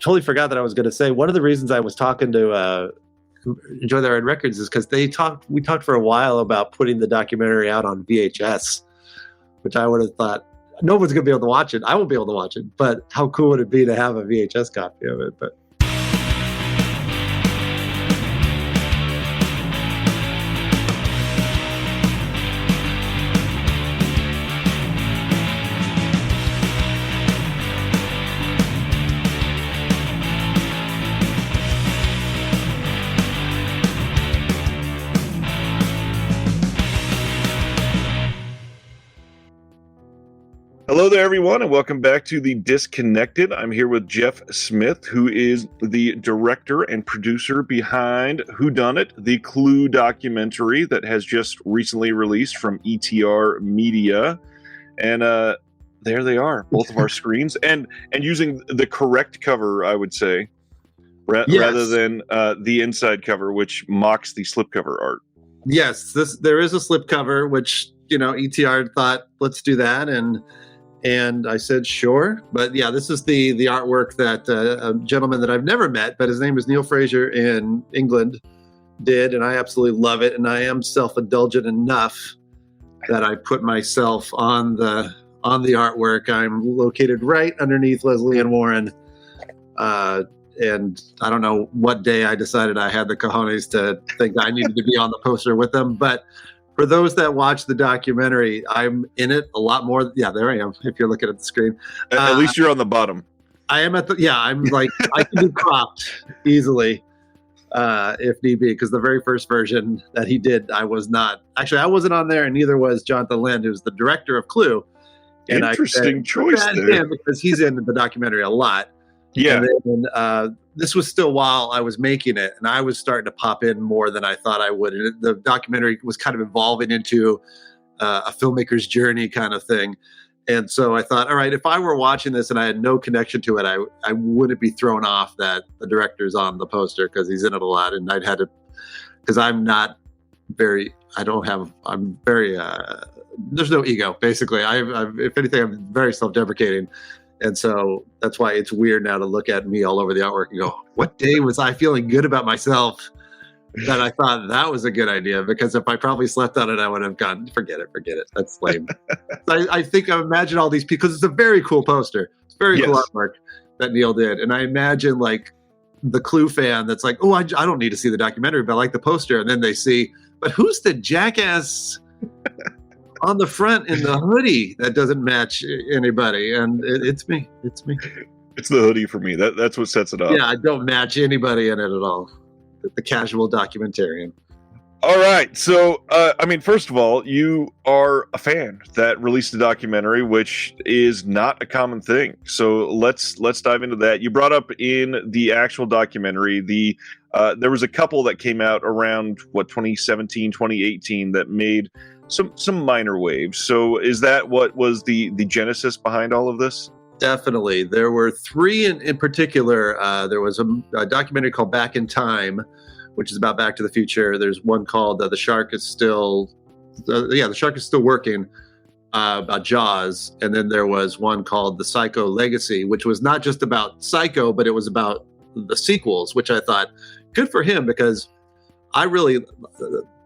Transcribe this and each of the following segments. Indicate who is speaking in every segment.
Speaker 1: totally forgot that I was going to say one of the reasons I was talking to Enjoy the Red Records is because we talked for a while about putting the documentary out on VHS, which I would have thought no one's going to be able to watch it. I won't be able to watch it, but how cool would it be to have a VHS copy of it? But
Speaker 2: hello there, everyone, and welcome back to The Disconnected. I'm here with Jeff Smith, who is the director and producer behind Whodunit, the Clue documentary that has just recently released from ETR Media. And there they are, both of our screens, and using the correct cover, I would say, rather than the inside cover, which mocks the slipcover art.
Speaker 1: Yes, there is a slipcover, which, ETR thought, let's do that, and I said, sure. But yeah, this is the artwork that a gentleman that I've never met, but his name is Neil Fraser in England, did. And I absolutely love it. And I am self-indulgent enough that I put myself on the artwork. I'm located right underneath Leslie Ann Warren. And I don't know what day I decided I had the cojones to think I needed to be on the poster with them. But for those that watch the documentary, I'm in it a lot more. Yeah, there I am. If you're looking at the screen,
Speaker 2: at least you're on the bottom.
Speaker 1: I am I'm like, I can be cropped easily if need be, because the very first version that he did, I was not. Actually, I wasn't on there, and neither was Jonathan Lind, who's the director of Clue. And
Speaker 2: interesting choice there,
Speaker 1: because he's in the documentary a lot.
Speaker 2: Yeah.
Speaker 1: And then, this was still while I was making it, and I was starting to pop in more than I thought I would. And the documentary was kind of evolving into a filmmaker's journey kind of thing. And so I thought, all right, if I were watching this and I had no connection to it, I wouldn't be thrown off that the director's on the poster because he's in it a lot. And I'd had to, because I'm very, there's no ego, basically. If anything, I'm very self-deprecating. And so that's why it's weird now to look at me all over the artwork and go, what day was I feeling good about myself that I thought that was a good idea? Because if I probably slept on it, I would have gone, forget it. That's lame. I imagine all these people, because it's a very cool poster. It's very cool artwork that Neil did. And I imagine like the Clue fan that's like, oh, I don't need to see the documentary, but I like the poster. And then they see, but who's the jackass on the front in the hoodie that doesn't match anybody? And it's me. It's
Speaker 2: the hoodie for me. That's what sets it up.
Speaker 1: Yeah, I don't match anybody in it at all. The casual documentarian.
Speaker 2: All right. So, first of all, you are a fan that released a documentary, which is not a common thing. So let's dive into that. You brought up in the actual documentary, there was a couple that came out around 2017, 2018 that made some minor waves. So is that what was the genesis behind all of this?
Speaker 1: Definitely. There were three in particular. There was a documentary called Back in Time, which is about Back to the Future. There's one called The Shark is Still Working, about Jaws. And then there was one called The Psycho Legacy, which was not just about Psycho, but it was about the sequels, which I thought good for him, because I really,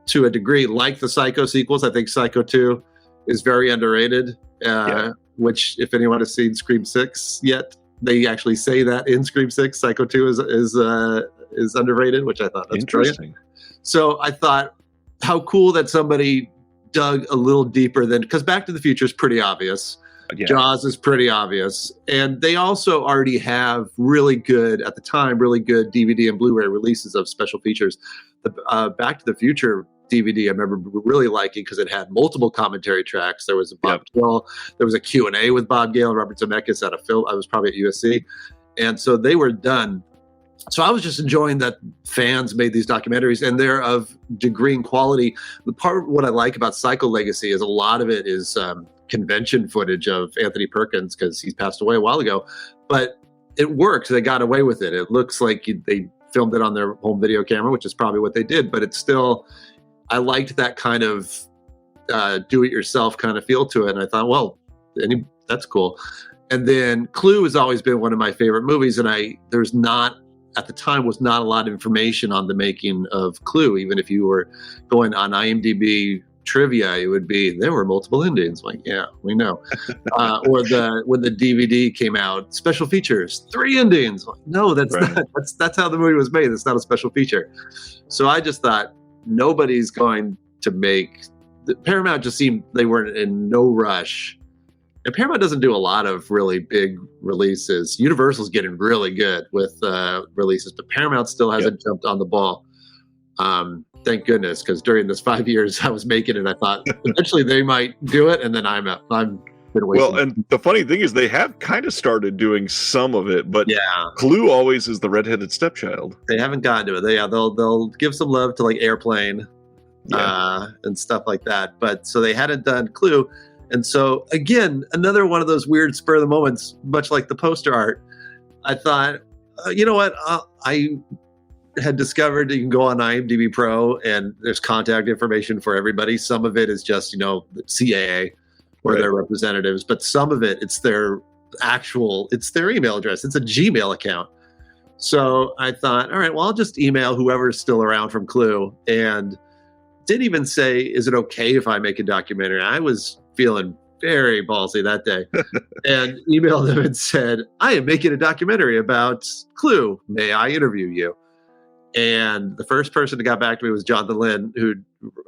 Speaker 1: to a degree, like the Psycho sequels. I think Psycho 2 is very underrated, which, if anyone has seen Scream 6 yet, they actually say that in Scream 6, Psycho 2 is underrated, which I thought that's
Speaker 2: interesting.
Speaker 1: Brilliant. So I thought, how cool that somebody dug a little deeper than, because Back to the Future is pretty obvious. Yeah. Jaws is pretty obvious. And they also already have really good DVD and Blu-ray releases of special features. The Back to the Future DVD I remember really liking because it had multiple commentary tracks. There was a Bob Gale, there was a Q&A with Bob Gale and Robert Zemeckis at a film. I was probably at USC. And so they were done. So I was just enjoying that fans made these documentaries, and they're of degree and quality. The part what I like about Psycho Legacy is a lot of it is convention footage of Anthony Perkins, because he's passed away a while ago. But it works. They got away with it. It looks like they filmed it on their home video camera, which is probably what they did. But it's still, I liked that kind of do-it-yourself kind of feel to it. And I thought, well, that's cool. And then Clue has always been one of my favorite movies, and there's not, at the time, was not a lot of information on the making of Clue. Even if you were going on IMDb trivia, it would be, there were multiple endings. Like, yeah, we know. Or when the DVD came out, special features, 3 endings. Like, no, that's not. That's how the movie was made. That's not a special feature. So I just thought, nobody's going to make. Paramount just seemed they were in no rush. And Paramount doesn't do a lot of really big releases. Universal's getting really good with releases, but Paramount still hasn't jumped on the ball. Thank goodness, because during this 5 years I was making it, I thought eventually they might do it, and then I'm been waiting.
Speaker 2: Well, and the funny thing is they have kind of started doing some of it, but Clue always is the redheaded stepchild.
Speaker 1: They haven't gotten to it. They'll give some love to like Airplane and stuff like that, but so they hadn't done Clue. And so, again, another one of those weird spur of the moments, much like the poster art. I thought, you know what? I had discovered you can go on IMDb Pro and there's contact information for everybody. Some of it is just, the CAA or their representatives, but some of it, it's their email address. It's a Gmail account. So I thought, all right, well, I'll just email whoever's still around from Clue, and didn't even say, is it okay if I make a documentary? I was feeling very ballsy that day and emailed them and said, I am making a documentary about Clue. May I interview you? And the first person that got back to me was Jonathan Lynn, who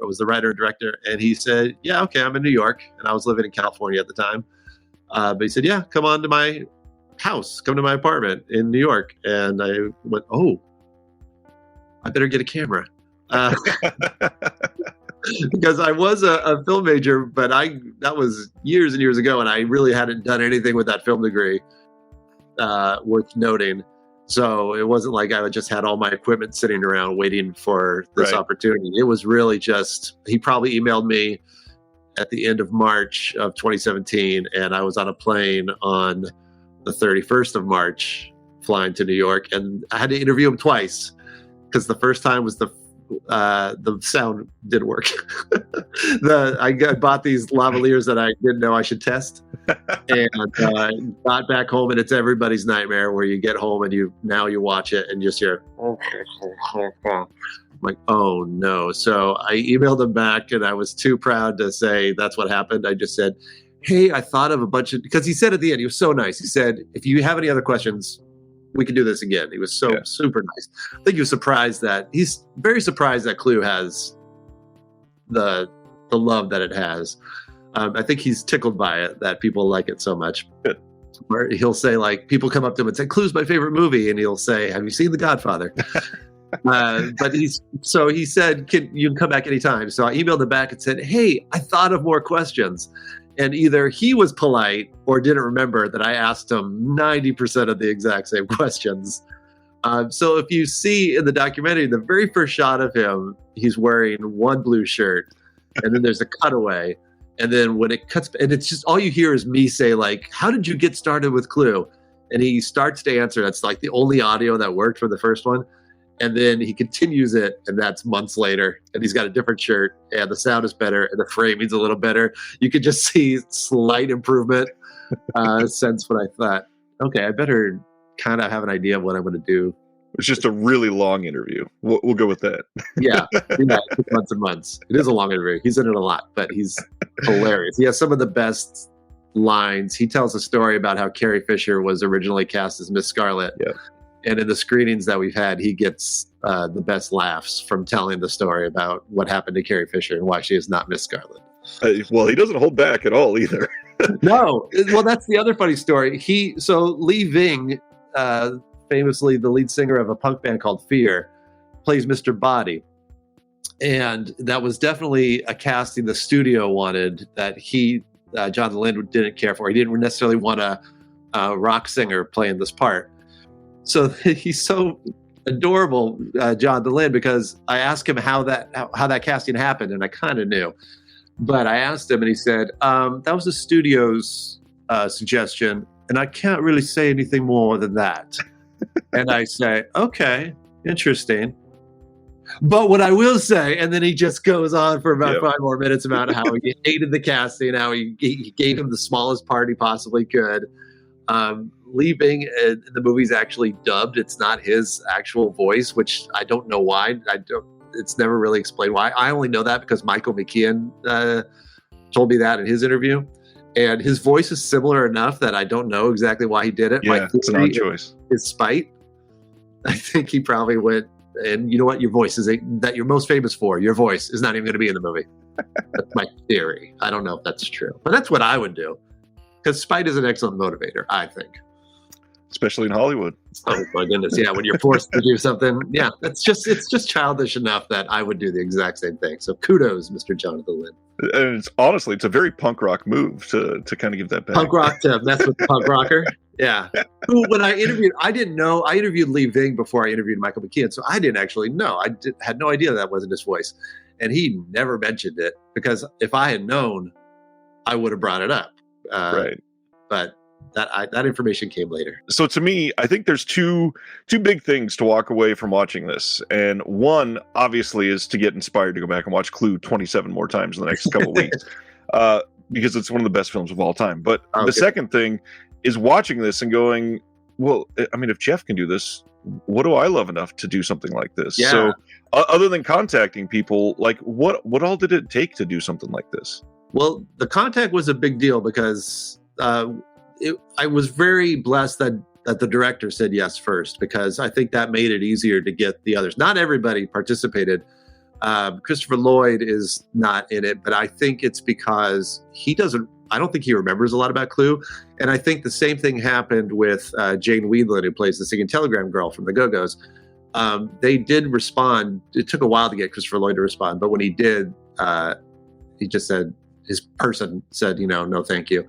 Speaker 1: was the writer and director. And he said, yeah, okay, I'm in New York. And I was living in California at the time. But he said, yeah, come on to my house, come to my apartment in New York. And I went, oh, I better get a camera. Because I was a film major, but that was years and years ago, and I really hadn't done anything with that film degree worth noting. So it wasn't like I just had all my equipment sitting around waiting for this opportunity. It was really just, he probably emailed me at the end of March of 2017, and I was on a plane on the 31st of March flying to New York, and I had to interview him twice because the first time was the sound didn't work. I bought these lavaliers that I didn't know I should test, and got back home, and it's everybody's nightmare where you get home and you watch it and just hear I'm like, oh no. So I emailed him back, and I was too proud to say that's what happened. I just said, hey, I thought of a bunch of, because he said at the end, he was so nice. He said, if you have any other questions, we can do this again. He was so super nice. I think he's very surprised that Clue has the love that it has. I think he's tickled by it, that people like it so much. Or he'll say, like, people come up to him and say, Clue's my favorite movie. And he'll say, have you seen The Godfather? But he said, you can come back anytime. So I emailed him back and said, hey, I thought of more questions. And either he was polite or didn't remember that I asked him 90% of the exact same questions. So if you see in the documentary, the very first shot of him, he's wearing one blue shirt, and then there's a cutaway. And then when it cuts, and it's just all you hear is me say, like, how did you get started with Clue? And he starts to answer. That's like the only audio that worked for the first one. And then he continues it, and that's months later. And he's got a different shirt, and the sound is better, and the framing's a little better. You could just see slight improvement since when I thought, okay, I better kind of have an idea of what I'm going to do.
Speaker 2: It's just a really long interview. We'll go with that.
Speaker 1: Yeah, months and months. It is a long interview. He's in it a lot, but he's hilarious. He has some of the best lines. He tells a story about how Carrie Fisher was originally cast as Miss Scarlet. Yeah. And in the screenings that we've had, he gets the best laughs from telling the story about what happened to Carrie Fisher and why she is not Miss Scarlet.
Speaker 2: Well, he doesn't hold back at all either.
Speaker 1: No. Well, that's the other funny story. Lee Ving, famously the lead singer of a punk band called Fear, plays Mr. Body. And that was definitely a casting the studio wanted that Jonathan Lind didn't care for. He didn't necessarily want a rock singer playing this part. So he's so adorable, Jonathan Lind, because I asked him how that casting happened, and I kind of knew. But I asked him, and he said, that was the studio's suggestion, and I can't really say anything more than that. And I say, okay, interesting. But what I will say, and then he just goes on for about 5 more minutes about how he hated the casting, how he gave him the smallest part he possibly could. Lee Bing in the movie's actually dubbed. It's not his actual voice, which I don't know why. It's never really explained why. I only know that because Michael McKean told me that in his interview. And his voice is similar enough that I don't know exactly why he did it.
Speaker 2: Yeah, it's an odd choice.
Speaker 1: His spite. I think he probably went, and you know what? Your voice is that you're most famous for. Your voice is not even going to be in the movie. That's my theory. I don't know if that's true, but that's what I would do. Because spite is an excellent motivator, I think.
Speaker 2: Especially in Hollywood.
Speaker 1: Oh my goodness. Yeah. When you're forced to do something. Yeah. It's just childish enough that I would do the exact same thing. So kudos, Mr. Jonathan Lynn.
Speaker 2: And it's a very punk rock move to kind of give that back.
Speaker 1: Punk rock to mess with the punk rocker. Yeah. Who, when I didn't know, I interviewed Lee Ving before I interviewed Michael McKean. So I didn't actually know. Had no idea that wasn't his voice. And he never mentioned it because if I had known, I would have brought it up.
Speaker 2: Right.
Speaker 1: But that information came later.
Speaker 2: So to me, I think there's two big things to walk away from watching this. And one, obviously, is to get inspired to go back and watch Clue 27 more times in the next couple of weeks. Because it's one of the best films of all time. But the second thing is watching this and going, well, I mean, if Jeff can do this, what do I love enough to do something like this?
Speaker 1: Yeah.
Speaker 2: So other than contacting people, like what all did it take to do something like this?
Speaker 1: Well, the contact was a big deal because I was very blessed that the director said yes first, because I think that made it easier to get the others. Not everybody participated. Christopher Lloyd is not in it, but I think it's because I don't think he remembers a lot about Clue. And I think the same thing happened with Jane Weedland, who plays the singing telegram girl from the Go-Go's. They did respond. It took a while to get Christopher Lloyd to respond, but when he did, he just said, his person said, no, thank you.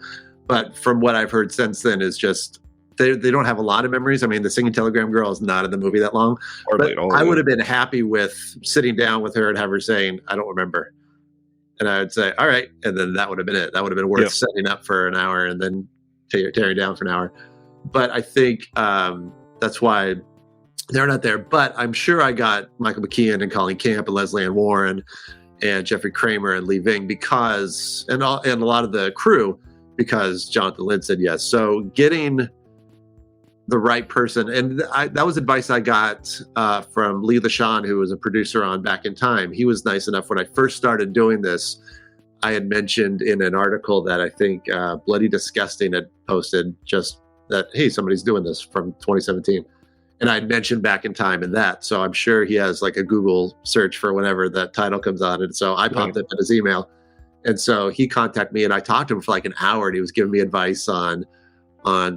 Speaker 1: But from what I've heard since then is just, they don't have a lot of memories. I mean, the singing telegram girl is not in the movie that long. But I would have been happy with sitting down with her and have her saying, I don't remember. And I would say, all right. And then that would have been it. That would have been worth setting up for an hour and then tearing down for an hour. But I think that's why they're not there. But I'm sure I got Michael McKean and Colleen Camp and Leslie Ann Warren and Jeffrey Kramer and Lee Ving and a lot of the crew, because Jonathan Lynn said yes. So getting the right person, and that was advice I got from Lee LaShawn, who was a producer on Back in Time. He was nice enough when I first started doing this. I had mentioned in an article that I think Bloody Disgusting had posted just that, hey, somebody's doing this from 2017. And I mentioned Back in Time in that. So I'm sure he has like a Google search for whenever that title comes on. And so I popped up in his email. And so he contacted me and I talked to him for like an hour and he was giving me advice on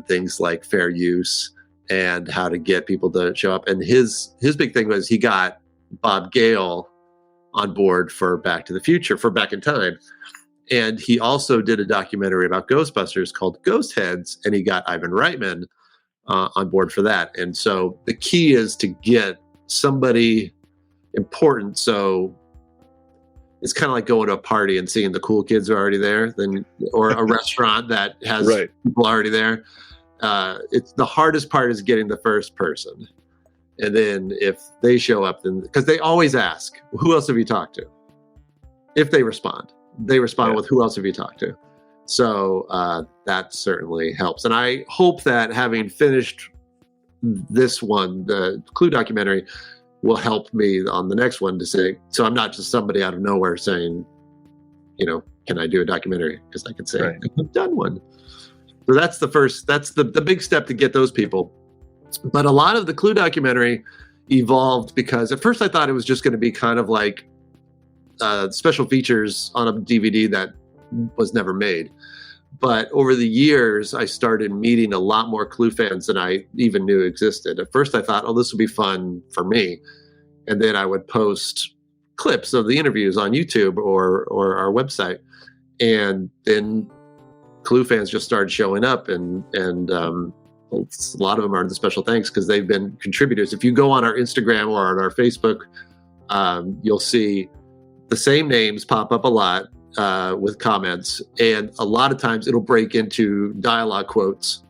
Speaker 1: things like fair use and how to get people to show up. And his big thing was he got Bob Gale on board for Back to the Future, for Back in Time. And he also did a documentary about Ghostbusters called Ghost Heads. And he got Ivan Reitman on board for that. And so the key is to get somebody important. So it's kind of like going to a party and seeing the cool kids are already there, or a restaurant that has people already there. It's the hardest part is getting the first person. And then if they show up, then because they always ask, who else have you talked to? If they respond with who else have you talked to? So that certainly helps. And I hope that having finished this one, the Clue documentary, will help me on the next one to say, so I'm not just somebody out of nowhere saying, can I do a documentary? Because I could say, I've done one. So that's the big step to get those people. But a lot of the Clue documentary evolved because at first I thought it was just going to be kind of like special features on a DVD that was never made. But over the years, I started meeting a lot more Clue fans than I even knew existed. At first, I thought, this will be fun for me. And then I would post clips of the interviews on YouTube or our website. And then Clue fans just started showing up. And a lot of them are the special thanks because they've been contributors. If you go on our Instagram or on our Facebook, you'll see the same names pop up a lot. With comments, and a lot of times it'll break into dialogue quotes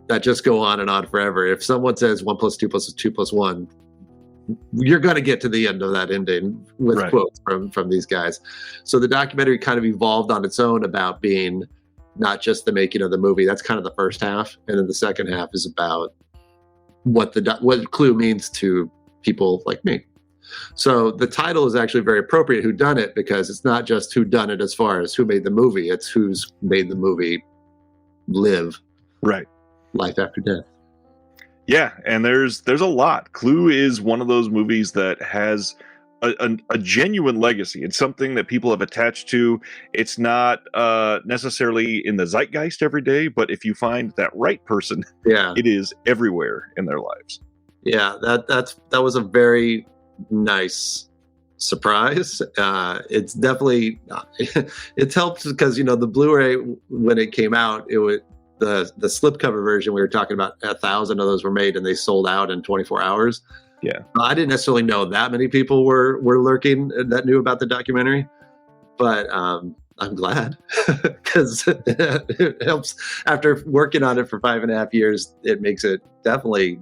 Speaker 1: that just go on and on forever. If someone says 1 + 2 + 2 + 1, you're going to get to the end of that ending with quotes from these guys. So the documentary kind of evolved on its own about being not just the making of the movie. That's kind of the first half, and then the second half is about what Clue means to people like me. So the title is actually very appropriate, Who Done It, because it's not just who done it as far as who made the movie, it's who's made the movie live life after death.
Speaker 2: Yeah, and there's a lot. Clue is one of those movies that has a genuine legacy. It's something that people have attached to. It's not necessarily in the zeitgeist every day, but if you find that right person, it is everywhere in their lives.
Speaker 1: Yeah, that was a very nice surprise. It's definitely it's helped because the Blu-ray, when it came out, it was the slipcover version. We were talking about 1,000 of those were made and they sold out in 24 hours.
Speaker 2: Yeah,
Speaker 1: I didn't necessarily know that many people were lurking that knew about the documentary, but I'm glad because it helps. After working on it for 5.5 years, it makes it definitely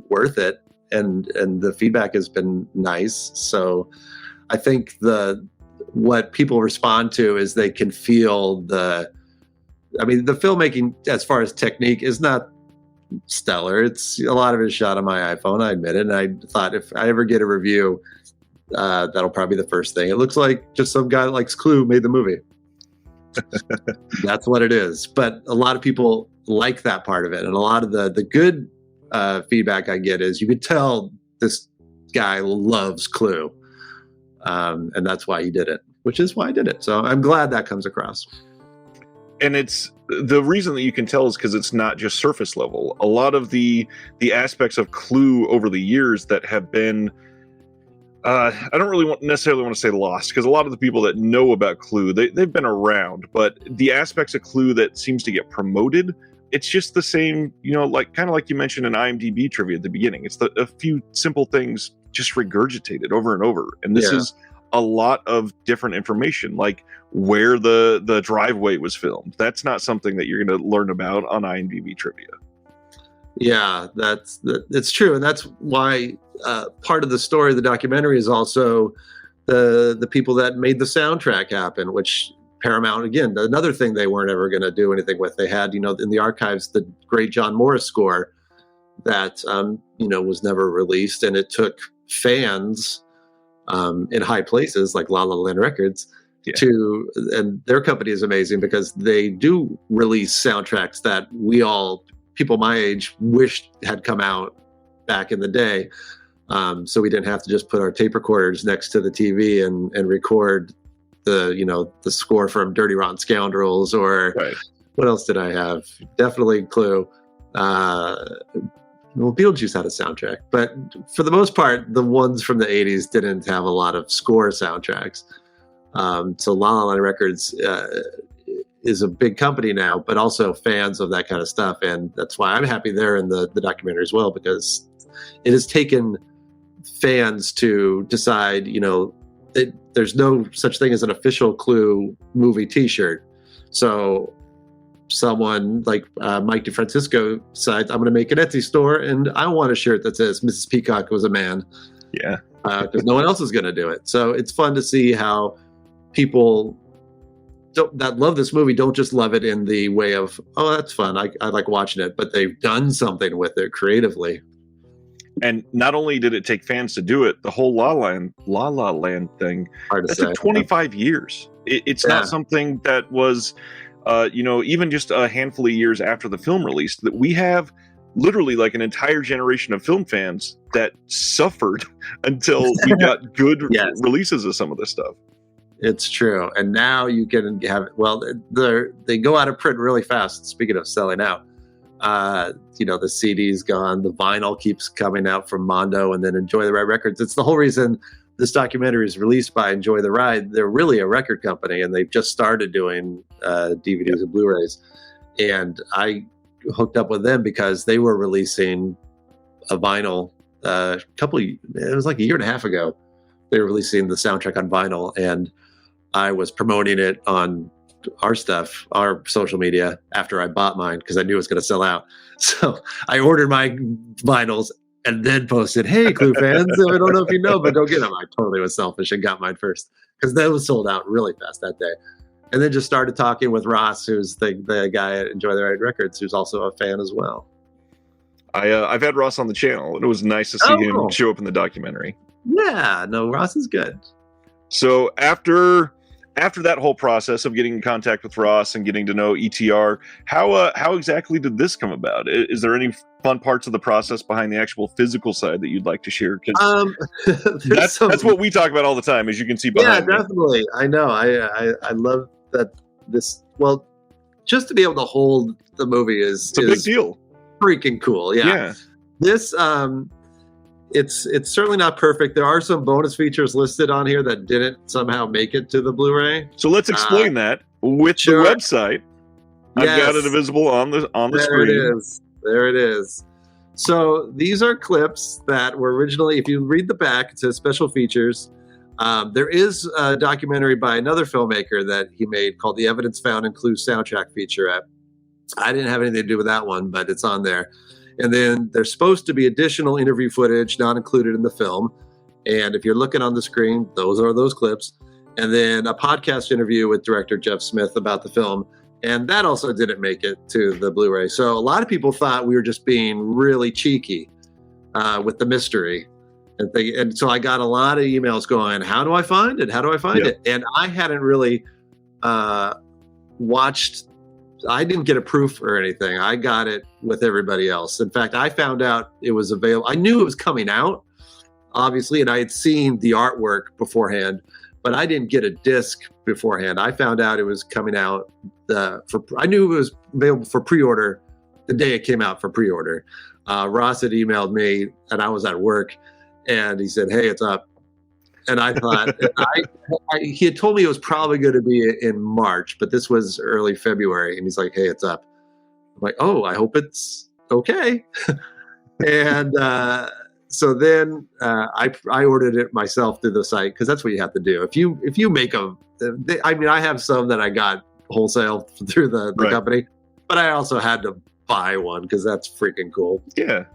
Speaker 1: worth it, and the feedback has been nice. So I think what people respond to is they can feel the filmmaking as far as technique is not stellar. It's a lot of it is shot on my iPhone, I admit it, and I thought if I ever get a review, that'll probably be the first thing. It looks like just some guy that likes Clue made the movie. That's what it is. But a lot of people like that part of it, and a lot of the good feedback I get is you could tell this guy loves Clue, and that's why he did it, which is why I did it. So I'm glad that comes across.
Speaker 2: And it's the reason that you can tell is because it's not just surface level. A lot of the aspects of Clue over the years that have been, I don't really necessarily want to say lost, because a lot of the people that know about Clue, they've been around, but the aspects of Clue that seems to get promoted, it's just the same, kind of like you mentioned in IMDb trivia at the beginning. It's a few simple things just regurgitated over and over. And this is a lot of different information, like where the driveway was filmed. That's not something that you're going to learn about on IMDb trivia.
Speaker 1: Yeah, it's true. And that's why part of the story of the documentary is also the people that made the soundtrack happen, which Paramount, again, another thing they weren't ever going to do anything with. They had, in the archives, the great John Morris score that, was never released. And it took fans in high places like La La Land Records and their company is amazing because they do release soundtracks that people my age wished had come out back in the day. So we didn't have to just put our tape recorders next to the TV and record the score from Dirty Rotten Scoundrels or what else did I have? Definitely Clue. Beetlejuice had a soundtrack, but for the most part, the ones from the 80s didn't have a lot of score soundtracks. So La La Land Records is a big company now, but also fans of that kind of stuff. And that's why I'm happy they're in the documentary as well, because it has taken fans to decide, there's no such thing as an official Clue movie t-shirt. So someone like Mike DeFrancisco decides, I'm going to make an Etsy store and I want a shirt that says Mrs. Peacock was a man.
Speaker 2: Yeah.
Speaker 1: Because no one else is going to do it. So it's fun to see how people that love this movie don't just love it in the way of, oh, that's fun, I like watching it, but they've done something with it creatively.
Speaker 2: And not only did it take fans to do it, the whole La La Land thing, that took 25 years. It's not something that was, even just a handful of years after the film released, that we have literally like an entire generation of film fans that suffered until we got good releases of some of this stuff.
Speaker 1: It's true. And now you can have, they go out of print really fast. Speaking of selling out, the CD's gone, the vinyl keeps coming out from Mondo and then Enjoy the Ride Records. It's the whole reason this documentary is released by Enjoy the Ride. They're really a record company and they've just started doing DVDs and Blu-rays. And I hooked up with them because they were releasing a vinyl it was like a year and a half ago. They were releasing the soundtrack on vinyl and I was promoting it on our stuff, our social media, after I bought mine because I knew it was going to sell out. So I ordered my vinyls and then posted, hey, Clue fans, I don't know if you know, but go get them. I totally was selfish and got mine first because that was sold out really fast that day. And then just started talking with Ross, who's the guy at Enjoy the Ride Records, who's also a fan as well.
Speaker 2: I've had Ross on the channel. It was nice to see him show up in the documentary.
Speaker 1: Yeah, no, Ross is good.
Speaker 2: So after that whole process of getting in contact with Ross and getting to know ETR, how exactly did this come about? Is there any fun parts of the process behind the actual physical side that you'd like to share? That's what we talk about all the time, as you can see behind me.
Speaker 1: Yeah, definitely. I know. I love that just to be able to hold the movie is
Speaker 2: a big deal.
Speaker 1: Freaking cool. Yeah. This it's certainly not perfect. There are some bonus features listed on here that didn't somehow make it to the Blu-ray.
Speaker 2: So let's explain that with the website. I've got it visible on the screen.
Speaker 1: There it is. So these are clips that were originally, if you read the back, it says special features. There is a documentary by another filmmaker that he made called The Evidence Found in Clue Soundtrack Featurette. I didn't have anything to do with that one, but it's on there. And then there's supposed to be additional interview footage not included in the film. And if you're looking on the screen, those are those clips. And then a podcast interview with director Jeff Smith about the film. And that also didn't make it to the Blu-ray. So a lot of people thought we were just being really cheeky with the mystery. And so I got a lot of emails going, how do I find it? How do I find it? And I hadn't really watched. I didn't get a proof or anything. I got it with everybody else. In fact, I found out it was available. I knew it was coming out, obviously, and I had seen the artwork beforehand, but I didn't get a disc beforehand. I found out it was coming out. I knew it was available for pre-order the day it came out for pre-order. Ross had emailed me, and I was at work, and he said, "Hey, it's up." And I thought, he had told me it was probably going to be in March, but this was early February. And he's like, "Hey, it's up." I'm like, "Oh, I hope it's okay." And so then I ordered it myself through the site, because that's what you have to do. If you make them, I have some that I got wholesale through the company, but I also had to buy one because that's freaking cool.
Speaker 2: Yeah.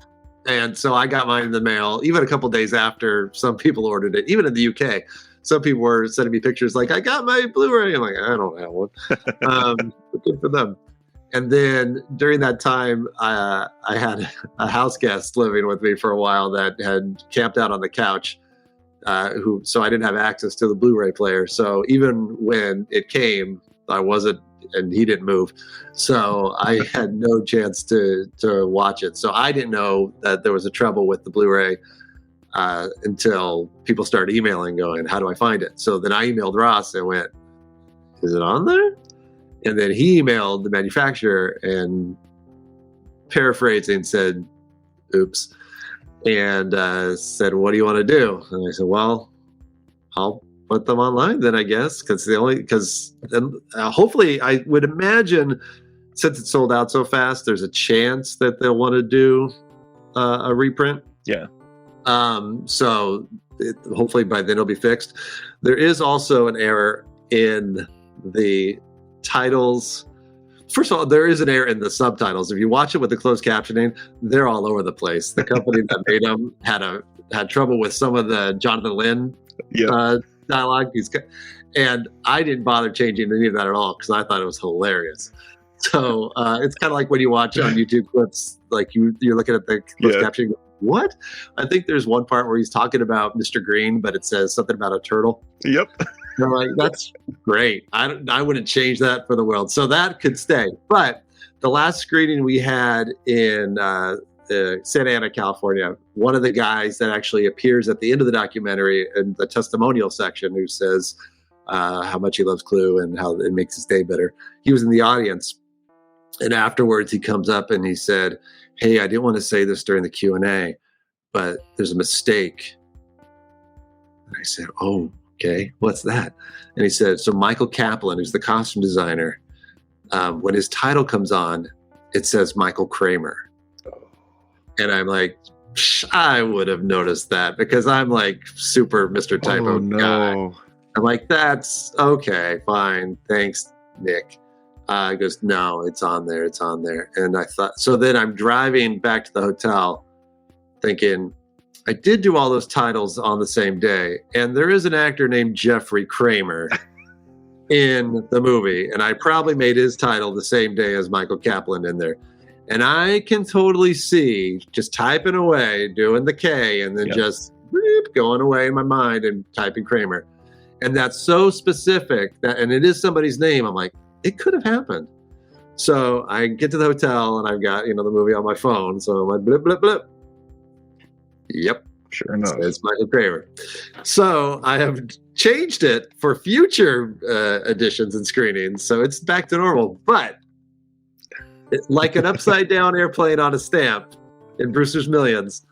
Speaker 1: And so I got mine in the mail, even a couple of days after some people ordered it, even in the UK. Some people were sending me pictures like, "I got my Blu-ray." I'm like, "I don't have one." Good for them. And then during that time, I had a house guest living with me for a while that had camped out on the couch, so I didn't have access to the Blu-ray player. So even when it came, I wasn't, and he didn't move. So I had no chance to watch it. So I didn't know that there was a trouble with the Blu-ray until people started emailing going, "How do I find it?" So then I emailed Ross and went, "Is it on there?" And then he emailed the manufacturer and, paraphrasing, said, "Oops," and said, "What do you want to do?" And I said, "Well, I'll put them online then, I guess, because hopefully, I would imagine, since it's sold out so fast, there's a chance that they'll want to do a reprint."
Speaker 2: Yeah.
Speaker 1: So hopefully by then it'll be fixed. There is also an error in the titles. First of all, there is an error in the subtitles. If you watch it with the closed captioning, they're all over the place. The company that made them had trouble with some of the Jonathan Lynn dialogue. And I didn't bother changing any of that at all because I thought it was hilarious. So it's kind of like when you watch on YouTube clips, like you're looking at the closed captioning. What? I think there's one part where he's talking about Mr. Green, but it says something about a turtle.
Speaker 2: Yep.
Speaker 1: And I'm like, that's great. I wouldn't change that for the world. So that could stay. But the last screening we had in Santa Ana, California, one of the guys that actually appears at the end of the documentary in the testimonial section, who says how much he loves Clue and how it makes his day better, he was in the audience. And afterwards, he comes up and he said, "Hey, I didn't want to say this during the Q&A, but there's a mistake." And I said, "Oh, okay, what's that?" And he said, "So Michael Kaplan, who's the costume designer, when his title comes on, it says Michael Kramer." And I'm like, I would have noticed that because I'm like super Mr. Typo guy. I'm like, that's okay, fine, thanks, Nick. He goes, "No, it's on there. It's on there." And I thought, so then I'm driving back to the hotel thinking, I did do all those titles on the same day. And there is an actor named Jeffrey Kramer in the movie, and I probably made his title the same day as Michael Kaplan in there. And I can totally see just typing away, doing the K, and then just going away in my mind and typing Kramer. And that's so specific and it is somebody's name. I'm like, it could have happened. So I get to the hotel and I've got, the movie on my phone. So I'm like, blip, blip, blip. Yep.
Speaker 2: Sure enough.
Speaker 1: It's Michael Kramer. So I have changed it for future editions and screenings. So it's back to normal. But it's like an upside down airplane on a stamp in Brewster's Millions.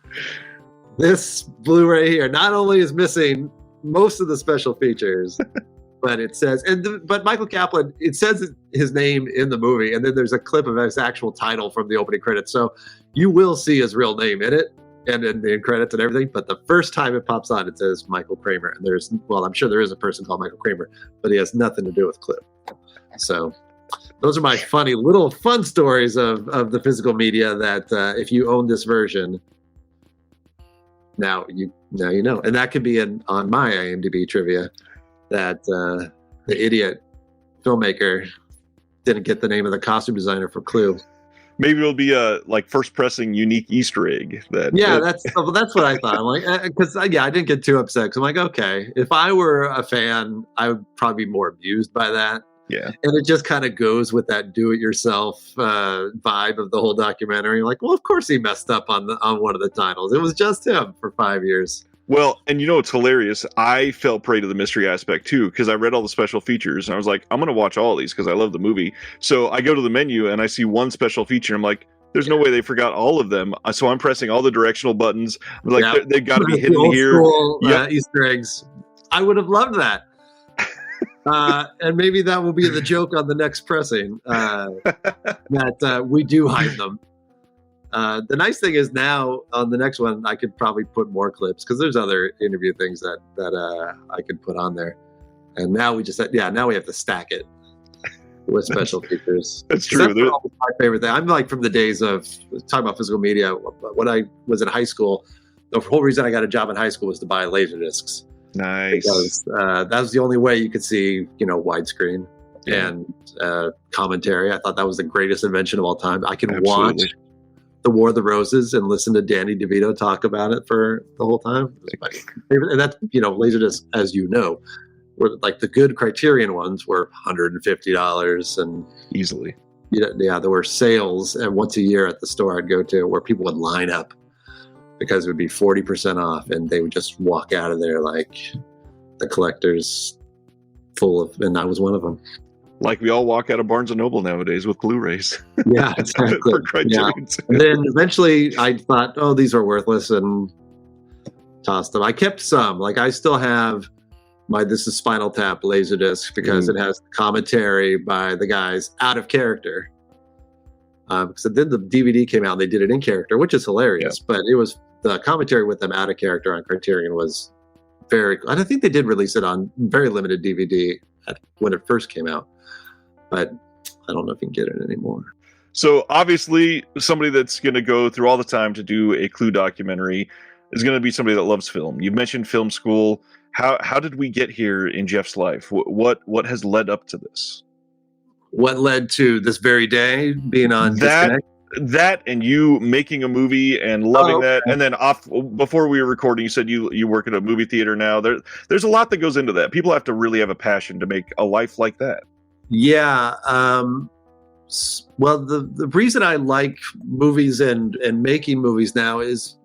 Speaker 1: This Blu-ray here not only is missing most of the special features, but it says, but Michael Kaplan, it says his name in the movie, and then there's a clip of his actual title from the opening credits. So you will see his real name in it and in the credits and everything. But the first time it pops on, it says Michael Kramer. And I'm sure there is a person called Michael Kramer, but he has nothing to do with Clip. So those are my funny little fun stories of the physical media that if you own this version, now you know. And that could be on my IMDb trivia that the idiot filmmaker didn't get the name of the costume designer for Clue.
Speaker 2: Maybe it'll be a first pressing unique Easter egg.
Speaker 1: That's what I thought. I'm like, because I didn't get too upset because I'm like, okay, if I were a fan, I would probably be more amused by that.
Speaker 2: Yeah.
Speaker 1: And it just kind of goes with that do-it-yourself vibe of the whole documentary. Like, well, of course he messed up on one of the titles. It was just him for 5 years.
Speaker 2: Well, and it's hilarious. I fell prey to the mystery aspect too, because I read all the special features and I was like, I'm going to watch all of these because I love the movie. So I go to the menu and I see one special feature. I'm like, there's no way they forgot all of them. So I'm pressing all the directional buttons. I'm like, they've got to be hidden here.
Speaker 1: School, Easter eggs. I would have loved that. And maybe that will be the joke on the next pressing, that we do hide them. The nice thing is now on the next one, I could probably put more clips because there's other interview things that I could put on there. And now we now we have to stack it with special features.
Speaker 2: That's true.
Speaker 1: That's my favorite thing. I'm like from the days of talking about physical media. When I was in high school, the whole reason I got a job in high school was to buy laser discs.
Speaker 2: Nice.
Speaker 1: Because that was the only way you could see, widescreen and commentary. I thought that was the greatest invention of all time. I could watch The War of the Roses and listen to Danny DeVito talk about it for the whole time. It was my favorite. And that's, Laserdisc, as you know, were like the good Criterion ones were $150 and
Speaker 2: easily.
Speaker 1: There were sales, and once a year at the store I'd go to where people would line up because it would be 40% off, and they would just walk out of there like the collectors full of, and I was one of them.
Speaker 2: Like we all walk out of Barnes & Noble nowadays with Blu-rays.
Speaker 1: Yeah, exactly. And then eventually I thought, oh, these are worthless, and tossed them. I kept some. Like I still have my This Is Spinal Tap Laserdisc because it has commentary by the guys out of character. So then the DVD came out and they did it in character, which is hilarious. But it was the commentary with them out of character on Criterion was very cool. And I think they did release it on very limited DVD when it first came out. But I don't know if you can get it anymore.
Speaker 2: So obviously somebody that's going to go through all the time to do a Clue documentary is going to be somebody that loves film. You mentioned film school. How did we get here in Jeff's life? What has led up to this?
Speaker 1: What led to this very day being on Disconnect?
Speaker 2: That and you making a movie and loving that. And then before we were recording, you said you work at a movie theater now. There's a lot that goes into that. People have to really have a passion to make a life like that.
Speaker 1: Yeah. Well, the reason I like movies and making movies now is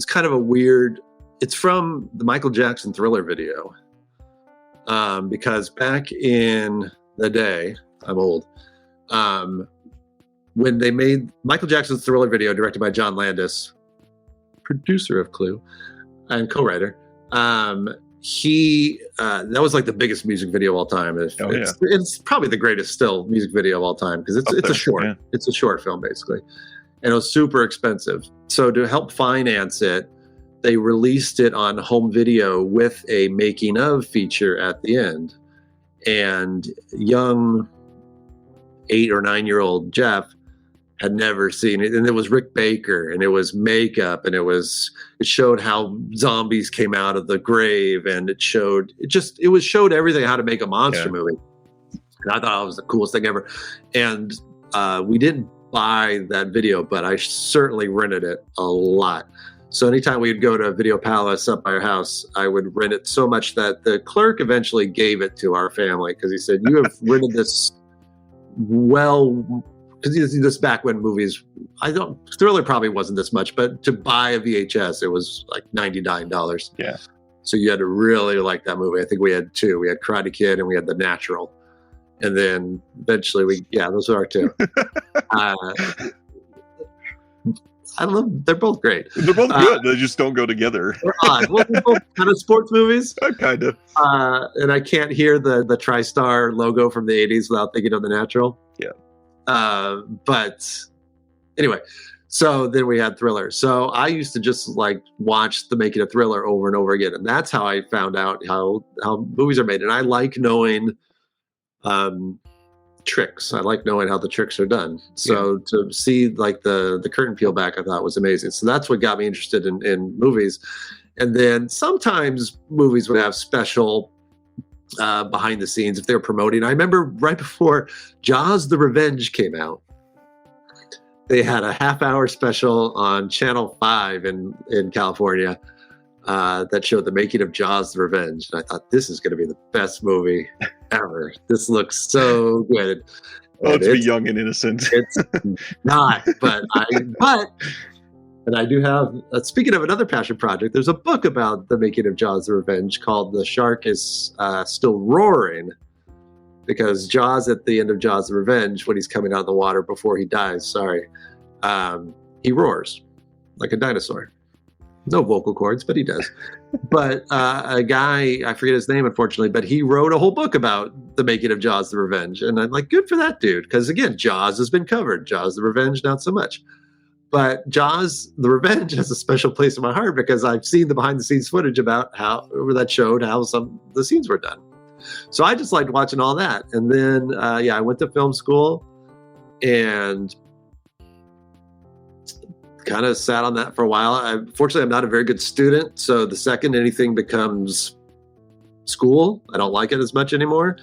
Speaker 1: kind of a weird. It's from the Michael Jackson Thriller video. Because back in the day, I'm old. When they made Michael Jackson's Thriller video, directed by John Landis, producer of Clue and co-writer, that was like the biggest music video of all time. It's probably the greatest still music video of all time because it's a short. Yeah. It's a short film basically, and it was super expensive. So to help finance it, they released it on home video with a making of feature at the end, and young 8 or 9 year old Jeff had never seen it, and it was Rick Baker, and it was makeup, and it showed how zombies came out of the grave, and it showed everything how to make a monster movie. And I thought it was the coolest thing ever. And we didn't buy that video, but I certainly rented it a lot. So anytime we'd go to Video Palace up by our house, I would rent it so much that the clerk eventually gave it to our family because he said, "You have rented this well." Because this back when movies, Thriller probably wasn't this much, but to buy a VHS, it was like $99.
Speaker 2: Yeah.
Speaker 1: So you had to really like that movie. I think we had two. We had Karate Kid and we had The Natural. And then eventually those are our two. I love them. They're both great.
Speaker 2: They're both good. They just don't go together.
Speaker 1: They're odd. Well, they're both kind of sports movies.
Speaker 2: Kind of.
Speaker 1: And I can't hear the TriStar logo from the 80s without thinking of The Natural.
Speaker 2: Yeah.
Speaker 1: But anyway, so then we had Thriller. So I used to just like watch the making of Thriller over and over again. And that's how I found out how movies are made. And I like knowing tricks. I like knowing how the tricks are done. So to see like the curtain peel back, I thought was amazing. So that's what got me interested in movies. And then sometimes movies would have special behind the scenes if they were promoting. I remember right before Jaws: The Revenge came out, they had a half-hour special on Channel 5 in California that showed the making of Jaws: The Revenge. And I thought, this is going to be the best movie ever. This looks so good.
Speaker 2: Oh, to be young and innocent.
Speaker 1: It's not, but I do have, speaking of another passion project, there's a book about the making of Jaws: The Revenge called The Shark is Still Roaring, because Jaws, at the end of Jaws: The Revenge, when he's coming out of the water before he dies, he roars like a dinosaur. No vocal cords, but he does. But a guy, I forget his name, unfortunately, but he wrote a whole book about the making of Jaws: The Revenge. And I'm like, good for that dude. Because again, Jaws has been covered. Jaws: The Revenge, not so much. But Jaws: The Revenge has a special place in my heart because I've seen the behind the scenes footage about that showed how some of the scenes were done. So I just liked watching all that. And then, I went to film school and kind of sat on that for a while. Fortunately, I'm not a very good student. So the second anything becomes school, I don't like it as much anymore.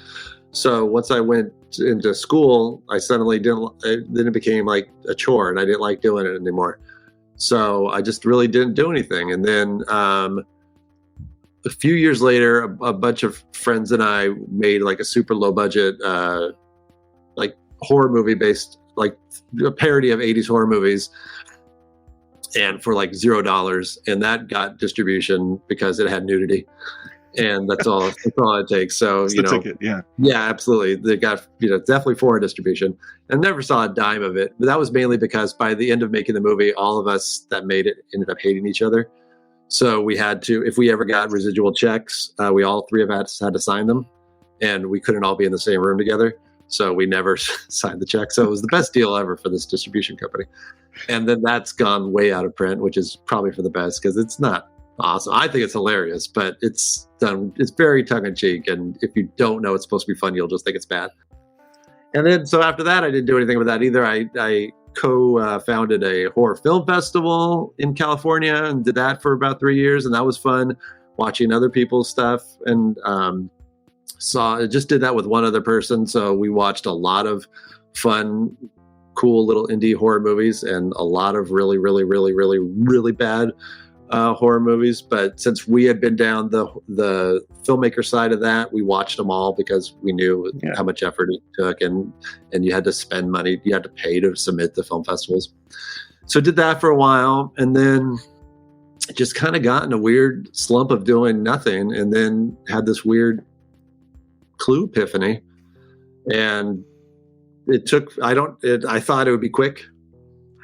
Speaker 1: So once I went into school, I suddenly then it became like a chore and I didn't like doing it anymore. So I just really didn't do anything. And then a few years later, a bunch of friends and I made like a super low budget, like horror movie based, like a parody of 80s horror movies. And for like $0, and that got distribution because it had nudity, and that's all it takes. So
Speaker 2: it's the ticket, yeah,
Speaker 1: absolutely. They got definitely foreign distribution, and never saw a dime of it. But that was mainly because by the end of making the movie, all of us that made it ended up hating each other. So we had to, if we ever got residual checks, we all three of us had to sign them, and we couldn't all be in the same room together. So we never signed the check. So it was the best deal ever for this distribution company. And then that's gone way out of print, which is probably for the best because it's not awesome. I think it's hilarious, but it's very tongue in cheek. And if you don't know it's supposed to be fun, you'll just think it's bad. And then, so after that, I didn't do anything with that either. I co-founded a horror film festival in California and did that for about 3 years. And that was fun watching other people's stuff. And just did that with one other person. So we watched a lot of fun, cool little indie horror movies and a lot of really, really, really, really, really bad horror movies. But since we had been down the filmmaker side of that, we watched them all because we knew how much effort it took, and you had to spend money, you had to pay to submit to film festivals. So did that for a while, and then just kind of got in a weird slump of doing nothing, and then had this weird clue epiphany. And it took, I thought it would be quick.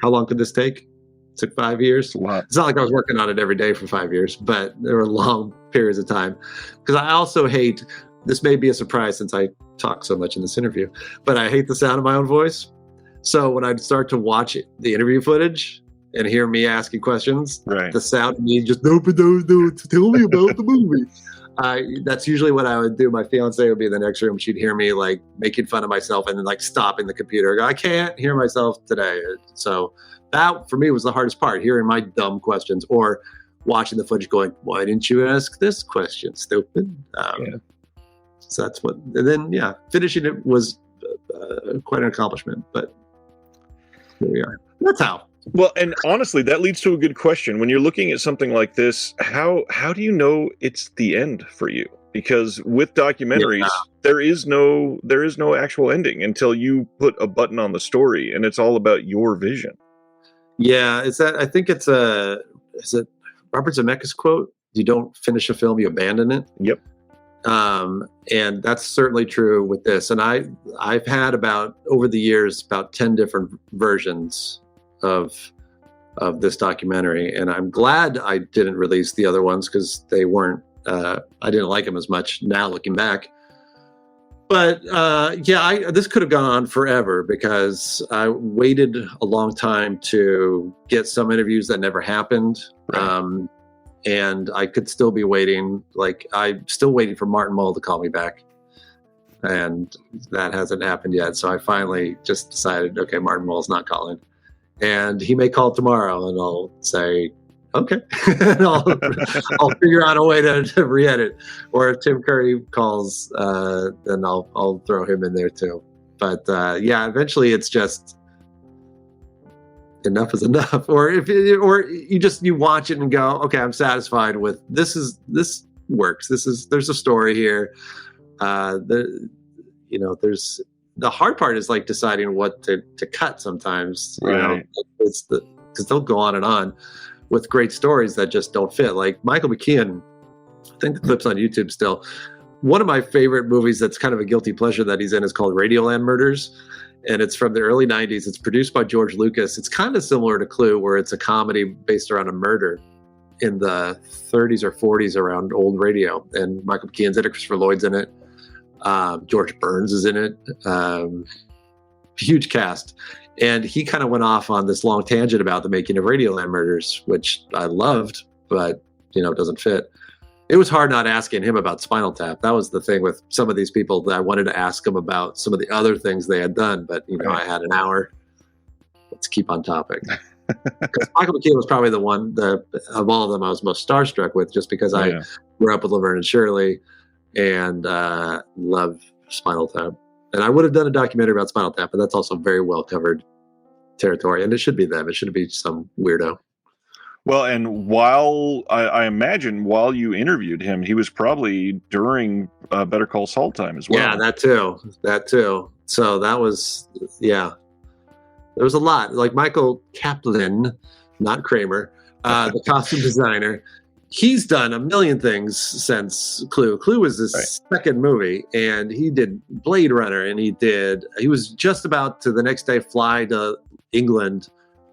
Speaker 1: How long could this take? It took 5 years.
Speaker 2: Wow.
Speaker 1: It's not like I was working on it every day for 5 years, but there were long periods of time. Because I also hate, this may be a surprise since I talk so much in this interview, but I hate the sound of my own voice. So when I'd start to watch the interview footage and hear me asking questions, the sound of me just, no, tell me about the movie. That's usually what I would do. My fiance would be in the next room. She'd hear me like making fun of myself and then like stopping the computer. I can't hear myself today. So that for me was the hardest part, hearing my dumb questions or watching the footage going, why didn't you ask this question, stupid? So that's what, and then, finishing it was quite an accomplishment, but here we are. That's how.
Speaker 2: Well, and honestly, that leads to a good question. When you're looking at something like this, how do you know it's the end for you? Because with documentaries, there is no actual ending until you put a button on the story, and it's all about your vision.
Speaker 1: Yeah, I think is it Robert Zemeckis quote? You don't finish a film, you abandon it.
Speaker 2: Yep.
Speaker 1: And that's certainly true with this. And I've had over the years about 10 different versions of this documentary, and I'm glad I didn't release the other ones because they weren't. I didn't like them as much now looking back. But this could have gone on forever because I waited a long time to get some interviews that never happened. Right. And I could still be waiting. Like, I'm still waiting for Martin Mull to call me back. And that hasn't happened yet. So I finally just decided, okay, Martin Mull's not calling. And he may call tomorrow, and I'll say, okay. And I'll figure out a way to re-edit. Or if Tim Curry calls, then I'll throw him in there too. But eventually it's just enough is enough. Or you watch it and go, okay, I'm satisfied with this works. There's a story here. There's the hard part is like deciding what to cut sometimes.
Speaker 2: Right.
Speaker 1: Because they'll go on and on with great stories that just don't fit. Like Michael McKean, I think the clip's on YouTube still. One of my favorite movies that's kind of a guilty pleasure that he's in is called Radioland Murders. And it's from the early 90s. It's produced by George Lucas. It's kind of similar to Clue, where it's a comedy based around a murder in the 30s or 40s around old radio. And Michael McKean's in it, Christopher Lloyd's in it. George Burns is in it. Huge cast. And he kind of went off on this long tangent about the making of Radioland Murders, which I loved, but, it doesn't fit. It was hard not asking him about Spinal Tap. That was the thing with some of these people, that I wanted to ask them about some of the other things they had done, but, I had an hour. Let's keep on topic. Because Michael McKean was probably the one of all of them I was most starstruck with, just because I grew up with Laverne and Shirley and love Spinal Tap. And I would have done a documentary about Spinal Tap, but that's also very well covered territory. And it should be them. It shouldn't be some weirdo.
Speaker 2: Well, and while I imagine while you interviewed him, he was probably during Better Call Saul time as well.
Speaker 1: Yeah, that too. So that was, there was a lot. Like Michael Kaplan, not Kramer, the costume designer. He's done a million things since Clue. Clue was his second movie, and he did Blade Runner, and he was just about to the next day fly to England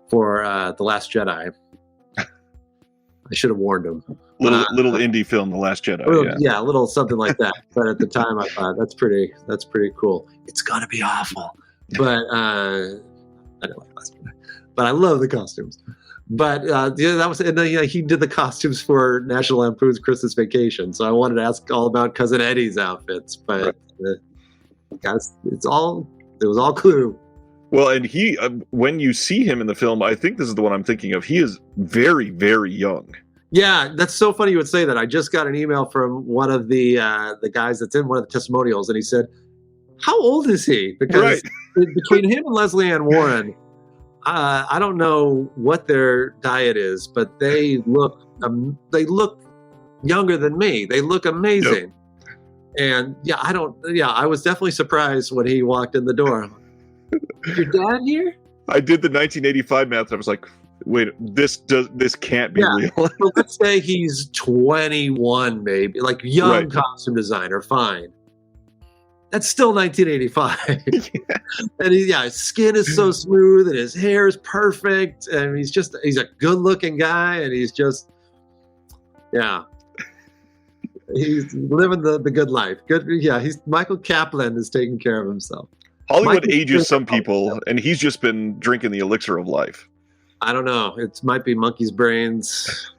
Speaker 1: for The Last Jedi. I should have warned him.
Speaker 2: Little indie film, The Last Jedi.
Speaker 1: A little something like that. But at the time, I thought that's pretty cool. It's gonna be awful, but I don't like Last Jedi. But I love the costumes. But that was, and then he did the costumes for National Lampoon's Christmas Vacation. So I wanted to ask all about Cousin Eddie's outfits, but guys, it was all Clue.
Speaker 2: Well, and he, when you see him in the film, I think this is the one I'm thinking of. He is very, very young.
Speaker 1: Yeah, that's so funny you would say that. I just got an email from one of the guys that's in one of the testimonials, and he said, "How old is he?" Because between him and Leslie Ann Warren, I don't know what their diet is, but they look younger than me. They look amazing. Yep. And I was definitely surprised when he walked in the door. Your dad here?
Speaker 2: I did the 1985 math. And I was like, wait, this can't be real.
Speaker 1: So let's say he's 21, maybe, like young costume designer. Fine. That's still 1985. And his skin is so smooth and his hair is perfect. And he's a good looking guy. And he's just, he's living the good life. Good. Yeah. Michael Kaplan is taking care of himself.
Speaker 2: Hollywood ages some people, and he's just been drinking the elixir of life.
Speaker 1: I don't know. It might be monkey's brains,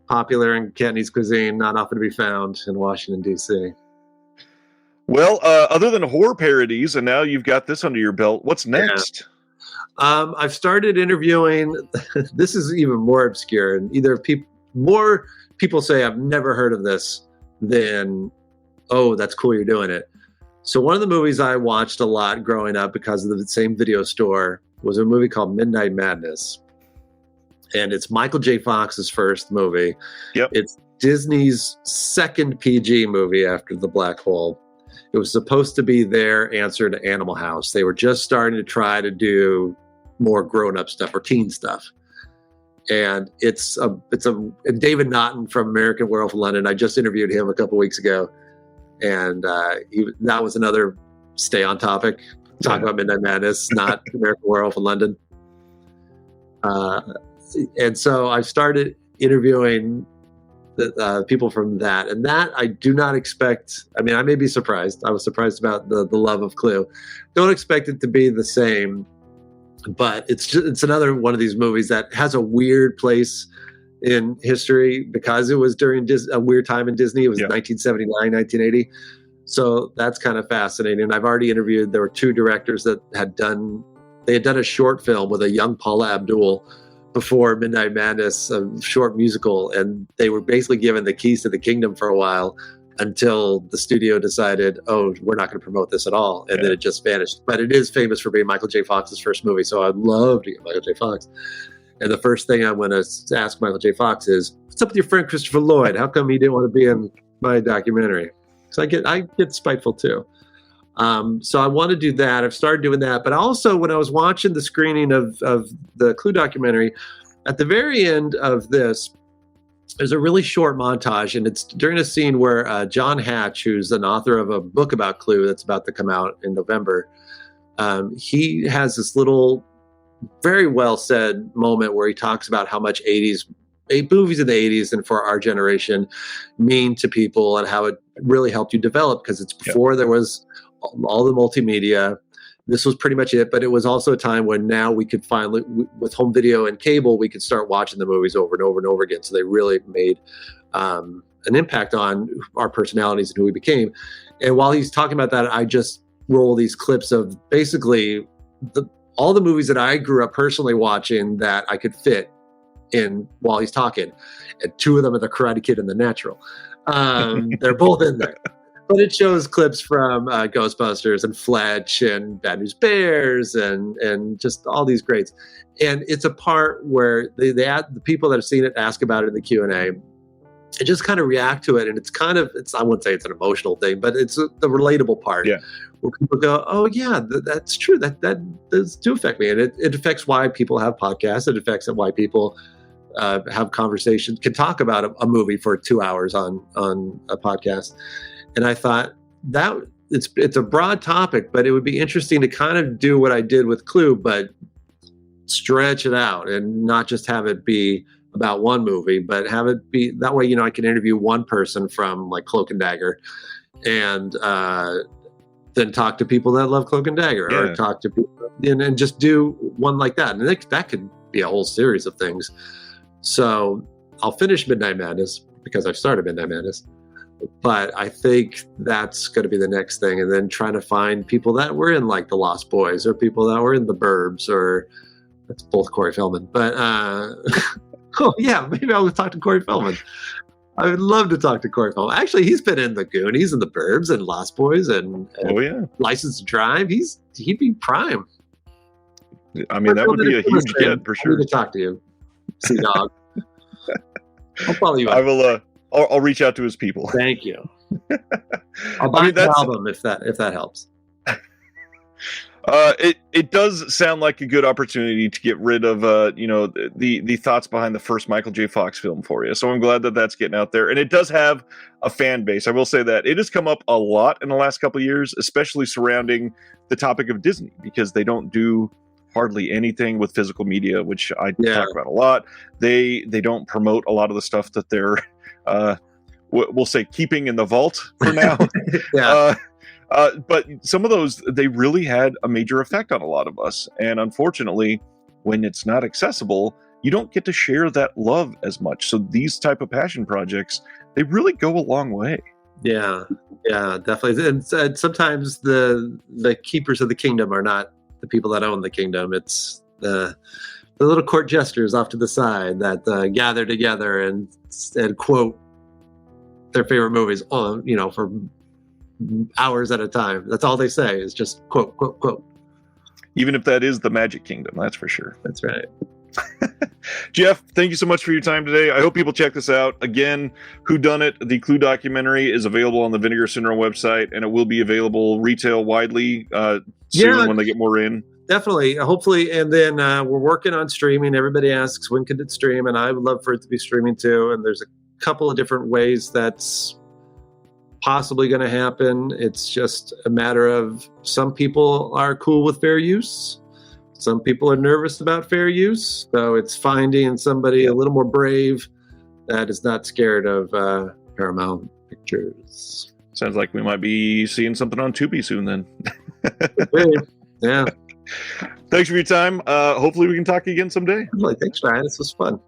Speaker 1: popular in Cantonese cuisine, not often to be found in Washington, D.C.
Speaker 2: Well, other than horror parodies, and now you've got this under your belt, what's next?
Speaker 1: I've started interviewing. This is even more obscure, and more people say I've never heard of this than oh, that's cool, you're doing it. So one of the movies I watched a lot growing up because of the same video store was a movie called Midnight Madness. And it's Michael J. Fox's first movie.
Speaker 2: Yep.
Speaker 1: It's Disney's second PG movie after The Black Hole. It was supposed to be their answer to Animal House. They were just starting to try to do more grown-up stuff or teen stuff. And it's and David Naughton from American Werewolf in London. I just interviewed him a couple weeks ago. And that was another stay on topic. Talk about Midnight Madness, not American Werewolf in London. And so I started interviewing the people from that. And that I do not expect. I mean, I may be surprised. I was surprised about the love of Clue. Don't expect it to be the same. But it's another one of these movies that has a weird place in history because it was during a weird time in Disney. It was 1979, 1980. So that's kind of fascinating. I've already interviewed, there were two directors that had done a short film with a young Paula Abdul before Midnight Madness, a short musical. And they were basically given the keys to the kingdom for a while until the studio decided, oh, we're not going to promote this at all. And then it just vanished. But it is famous for being Michael J. Fox's first movie. So I'd love to get Michael J. Fox. And the first thing I'm going to ask Michael J. Fox is, what's up with your friend Christopher Lloyd? How come he didn't want to be in my documentary? So I get spiteful too. So I want to do that. I've started doing that. But also when I was watching the screening of the Clue documentary, at the very end of this, there's a really short montage. And it's during a scene where John Hatch, who's an author of a book about Clue that's about to come out in November, he has this little very well said moment where he talks about how much movies in the 80s and for our generation mean to people and how it really helped you develop, because it's before there was all the multimedia. This was pretty much it, but it was also a time when now we could finally, with home video and cable, we could start watching the movies over and over and over again. So they really made an impact on our personalities and who we became. And while he's talking about that, I just roll these clips of basically all the movies that I grew up personally watching that I could fit in while he's talking. And two of them are The Karate Kid and The Natural. They're both in there. But it shows clips from Ghostbusters and Fletch and Bad News Bears and just all these greats. And it's a part where they the people that have seen it ask about it in the Q&A and just kind of react to it. And it's I wouldn't say it's an emotional thing, but it's the relatable part. Yeah. Where people go, oh yeah, that's true. That does affect me. And it affects why people have podcasts. It affects why people have conversations, can talk about a movie for 2 hours on a podcast. And I thought that it's a broad topic, but it would be interesting to kind of do what I did with Clue, but stretch it out and not just have it be about one movie, but have it be that way. I can interview one person from like Cloak and Dagger and then talk to people that love Cloak and Dagger or talk to people and just do one like that. And that could be a whole series of things. So I'll finish Midnight Madness because I've started Midnight Madness. But I think that's going to be the next thing. And then trying to find people that were in like The Lost Boys or people that were in The Burbs, or that's both Corey Feldman. But oh yeah, maybe I'll talk to Corey Feldman. I would love to talk to Corey Feldman. Actually, he's been in The Goonies and The Burbs and Lost Boys and License to Drive. He'd be prime.
Speaker 2: I mean, that would be a huge get for sure.
Speaker 1: I need to talk to you, Sea Dog. I'll follow you.
Speaker 2: I will. I'll reach out to his people.
Speaker 1: Thank you. I'll buy the album if that helps.
Speaker 2: It does sound like a good opportunity to get rid of the thoughts behind the first Michael J. Fox film for you. So I'm glad that that's getting out there, and it does have a fan base. I will say that it has come up a lot in the last couple of years, especially surrounding the topic of Disney, because they don't do hardly anything with physical media, which I talk about a lot. They don't promote a lot of the stuff that they're we'll say keeping in the vault for now. But some of those, they really had a major effect on a lot of us. And unfortunately, when it's not accessible, you don't get to share that love as much. So these type of passion projects, they really go a long way. Yeah, definitely. And sometimes the keepers of the kingdom are not the people that own the kingdom. It's the little court jesters off to the side that gather together and quote their favorite movies, for
Speaker 1: hours at a time. That's all they say is just quote, quote, quote.
Speaker 2: Even if that is the Magic Kingdom, that's for sure.
Speaker 1: That's right.
Speaker 2: Jeff, thank you so much for your time today. I hope people check this out. Again, Whodunit, the Clue documentary, is available on the Vinegar Syndrome website, and it will be available retail widely soon when they get more in.
Speaker 1: Definitely, hopefully. And then we're working on streaming. Everybody asks, when could it stream? And I would love for it to be streaming too. And there's a couple of different ways that's possibly going to happen. It's just a matter of some people are cool with fair use. Some people are nervous about fair use. So it's finding somebody a little more brave that is not scared of Paramount Pictures.
Speaker 2: Sounds like we might be seeing something on Tubi soon then.
Speaker 1: Yeah.
Speaker 2: Thanks for your time. Hopefully we can talk again someday.
Speaker 1: Thanks, Ryan. This was fun.